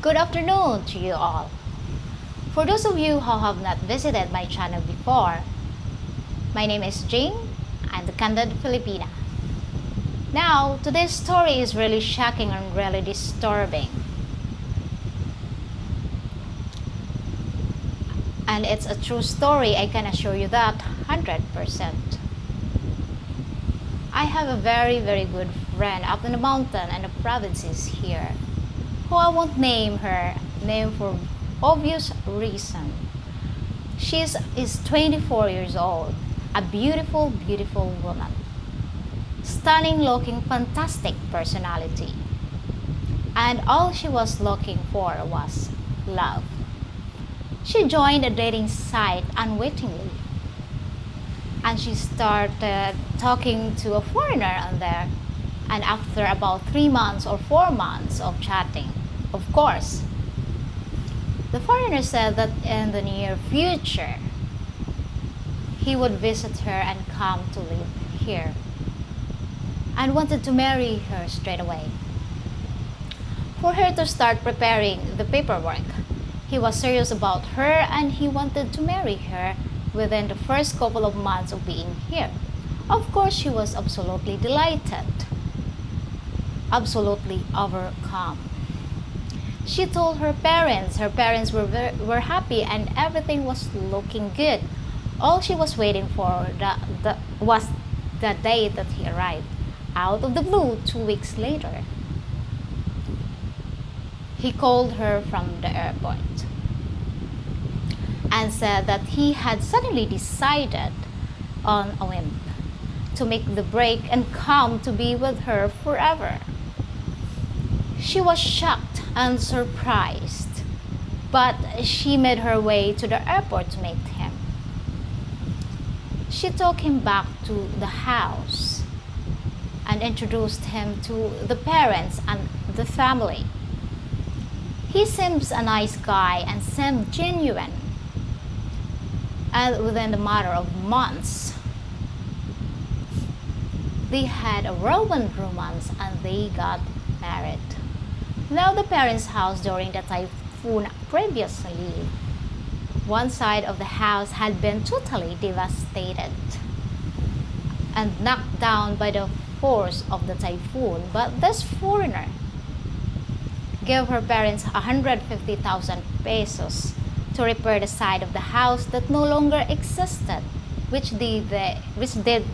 Good afternoon to you all. For those of you who have not visited my channel before, my name is Jane. I'm the Candid Filipina. Now, today's story is really shocking and really disturbing. And it's a true story, I can assure you that 100%. I have a very good friend up in the mountain and the provinces here, who I won't name her name for obvious reason. She is 24 years old, a beautiful woman. Stunning looking, fantastic personality. And all she was looking for was love. She joined a dating site unwittingly. And she started talking to a foreigner on there. And after about 3 months or 4 months of chatting, of course, the foreigner said that in the near future, he would visit her and come to live here and wanted to marry her straight away. For her to start preparing the paperwork, he was serious about her and he wanted to marry her within the first couple of months of being here. Of course, she was absolutely delighted, absolutely overcome. She told her parents were happy and everything was looking good. All she was waiting for was the day that he arrived. Out of the blue, 2 weeks later, he called her from the airport and said that he had suddenly decided on a whim to make the break and come to be with her forever. She was shocked and surprised, but she made her way to the airport to meet him. She took him back to the house and introduced him to the parents and the family. He seems a nice guy and seemed genuine. And within a matter of months, they had a whirlwind romance and they got married. Now the parents' house during the typhoon previously, one side of the house had been totally devastated and knocked down by the force of the typhoon, but this foreigner gave her parents 150,000 pesos to repair the side of the house that no longer existed, which they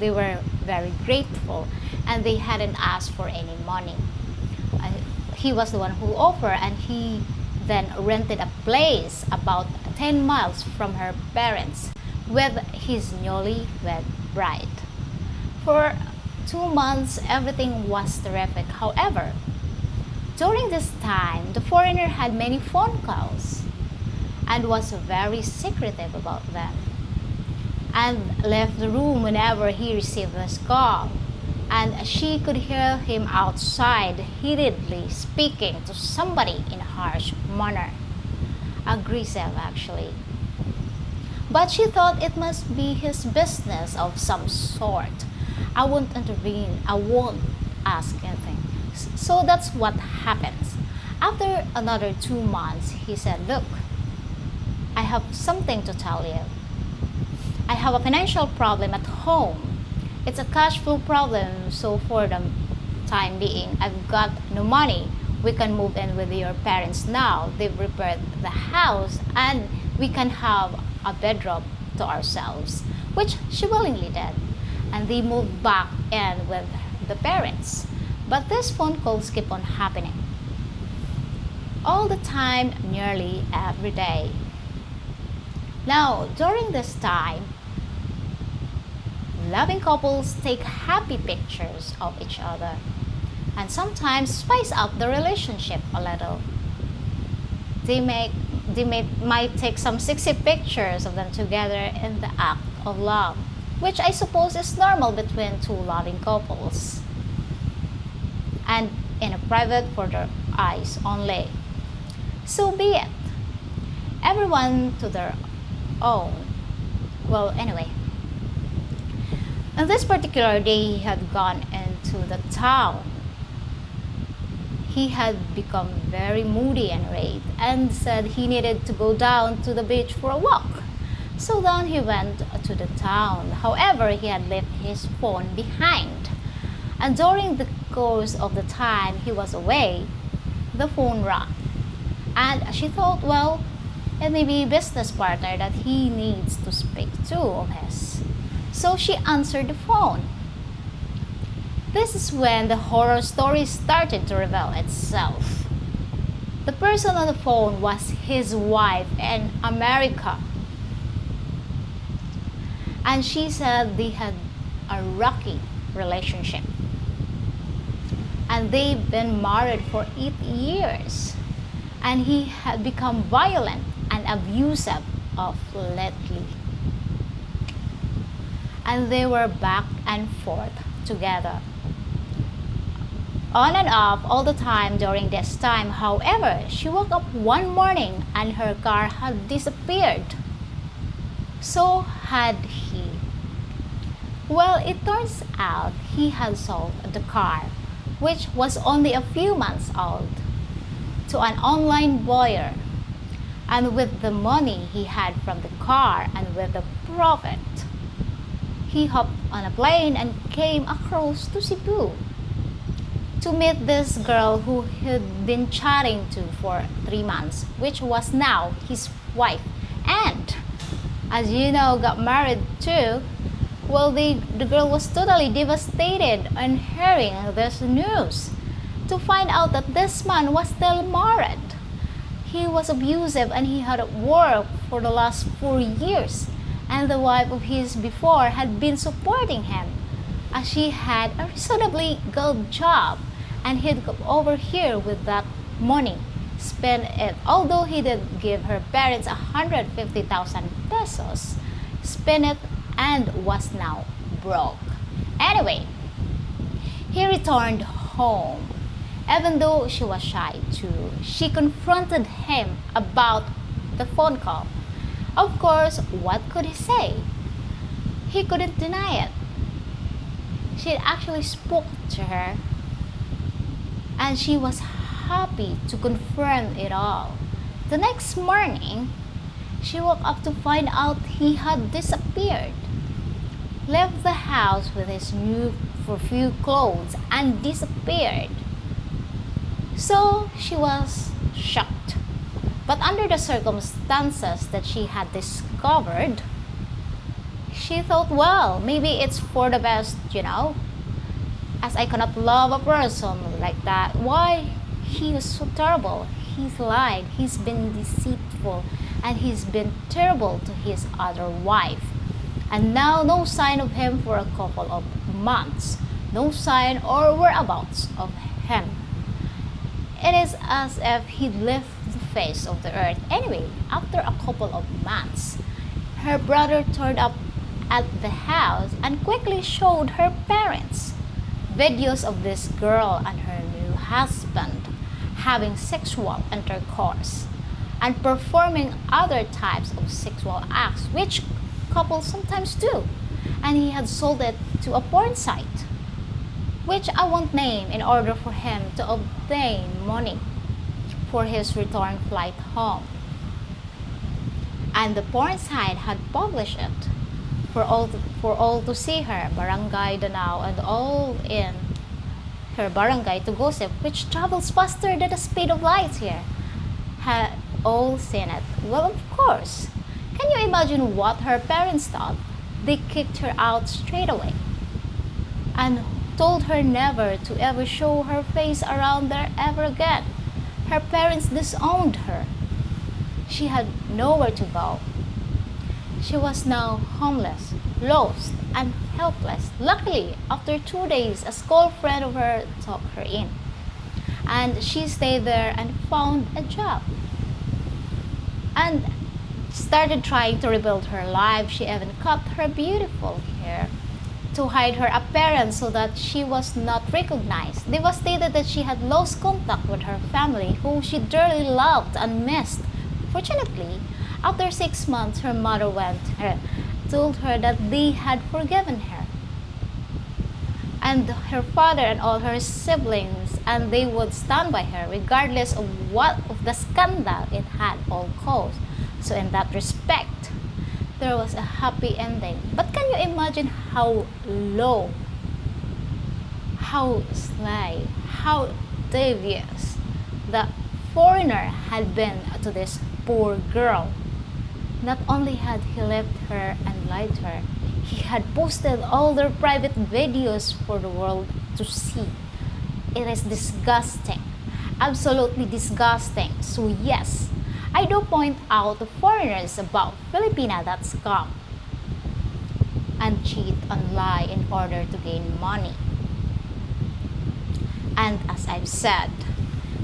were very grateful, and they hadn't asked for any money. He was the one who offered, and he then rented a place about 10 miles from her parents with his newlywed bride. For 2 months, everything was terrific. However, during this time, the foreigner had many phone calls and was very secretive about them and left the room whenever he received this call. And she could hear him outside heatedly speaking to somebody in a harsh manner. Aggressive, actually. But she thought it must be his business of some sort. I won't intervene. I won't ask anything. So that's what happens. After another 2 months, he said, "Look, I have something to tell you. I have a financial problem at home. It's a cash flow problem, so for the time being, I've got no money. We can move in with your parents now. They've repaired the house and we can have a bedroom to ourselves," which she willingly did. And they moved back in with the parents. But these phone calls keep on happening. All the time, nearly every day. Now, during this time, loving couples take happy pictures of each other and sometimes spice up the relationship a little. Might take some sexy pictures of them together in the act of love, which I suppose is normal between two loving couples, and in a private for their eyes only. So be it. Everyone to their own. Well, anyway, on this particular day, he had gone into the town. He had become very moody and irate and said he needed to go down to the beach for a walk. So then he went to the town. However, he had left his phone behind. And during the course of the time he was away, the phone rang. And she thought, well, it may be a business partner that he needs to speak to of his. So she answered the phone. This is when the horror story started to reveal itself. The person on the phone was his wife in America. And she said they had a rocky relationship. And they've been married for 8 years. And he had become violent and abusive of lately. And they were back and forth together, on and off all the time during this time. However, she woke up one morning and her car had disappeared. So had he. Well, it turns out he had sold the car, which was only a few months old, to an online buyer. And with the money he had from the car and with the profit, he hopped on a plane and came across to Cebu to meet this girl who he'd been chatting to for 3 months, which was now his wife. And, as you know, got married too. Well, the girl was totally devastated on hearing this news, to find out that this man was still married. He was abusive and he had worked for the last 4 years, and the wife of his before had been supporting him, as she had a reasonably good job, and he'd come over here with that money, spend it. Although he did give her parents 150,000 pesos, spent it and was now broke. Anyway, he returned home. Even though she was shy too, she confronted him about the phone call. Of course, what could he say? He couldn't deny it. She actually spoke to her, and she was happy to confirm it all. The next morning, she woke up to find out he had disappeared, left the house with his new few clothes, and disappeared. So she was shocked. But under the circumstances that she had discovered, she thought, well, maybe it's for the best, as I cannot love a person like that. Why? He is so terrible. He's lied, he's been deceitful, and he's been terrible to his other wife. And now no sign of him for a couple of months. No sign or whereabouts of him. It is as if he'd left the face of the earth. Anyway, after a couple of months, her brother turned up at the house and quickly showed her parents videos of this girl and her new husband having sexual intercourse and performing other types of sexual acts, which couples sometimes do. And he had sold it to a porn site, which I won't name, in order for him to obtain money for his return flight home. And the porn site had published it for all to see. Her barangay Danao and all in her barangay to gossip, which travels faster than the speed of light here, had all seen it. Well, of course. Can you imagine what her parents thought? They kicked her out straight away and told her never to ever show her face around there ever again. Her parents disowned her. She had nowhere to go. She was now homeless, lost, and helpless. Luckily, after 2 days, a school friend of hers took her in, and she stayed there and found a job and started trying to rebuild her life. She even cut her beautiful hair to hide her appearance so that she was not recognized. Devastated that she had lost contact with her family, whom she dearly loved and missed. Fortunately, after 6 months, her mother went to her, told her that they had forgiven her. and her father and all her siblings, and they would stand by her regardless of what of the scandal it had all caused. So in that respect, there was a happy ending. But can you imagine how low, how sly, how devious the foreigner had been to this poor girl? Not only had he left her and lied to her, he had posted all their private videos for the world to see. It is disgusting. Absolutely disgusting. So yes, I do point out to foreigners about Filipina that scam and cheat and lie in order to gain money. And as I've said,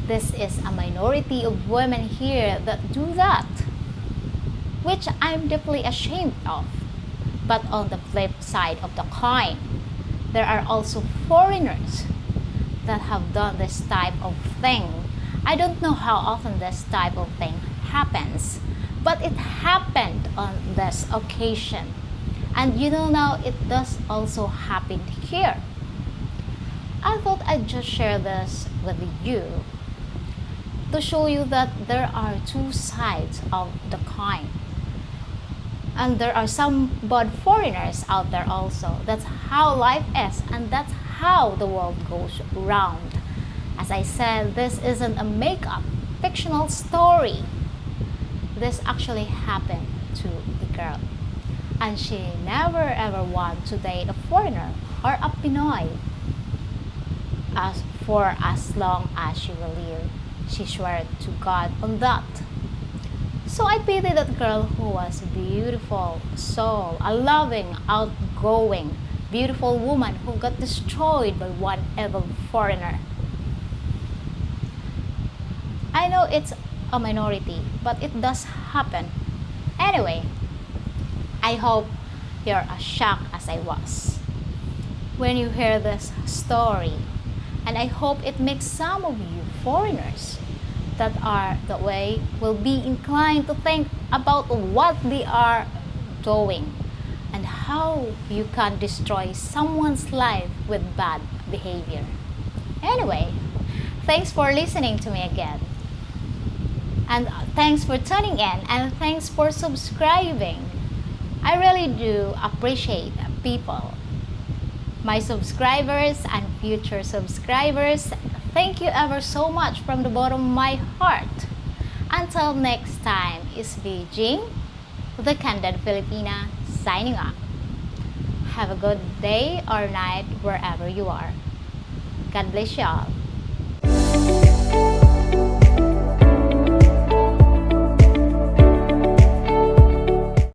this is a minority of women here that do that, which I'm deeply ashamed of. But on the flip side of the coin, there are also foreigners that have done this type of thing. I don't know how often this type of thing happens, but it happened on this occasion. And you know now it does also happen here. I thought I'd just share this with you to show you that there are two sides of the coin. And there are some bad foreigners out there also. That's how life is, and that's how the world goes round. As I said, this isn't a make-up, fictional story. This actually happened to the girl. And she never ever wanted to date a foreigner or a Pinoy for as long as she will live. She swore to God on that. So I pity that girl who was a beautiful soul, a loving, outgoing, beautiful woman who got destroyed by one evil foreigner. I know it's a minority, but it does happen. Anyway, I hope you're as shocked as I was when you hear this story. And I hope it makes some of you foreigners that are that way will be inclined to think about what they are doing and how you can destroy someone's life with bad behavior. Anyway, thanks for listening to me again. And thanks for tuning in, and thanks for subscribing. I really do appreciate people, my subscribers and future subscribers. Thank you ever so much from the bottom of my heart. Until next time, is Beijing, the Candid Filipina, signing off. Have a good day or night wherever you are. God bless you all.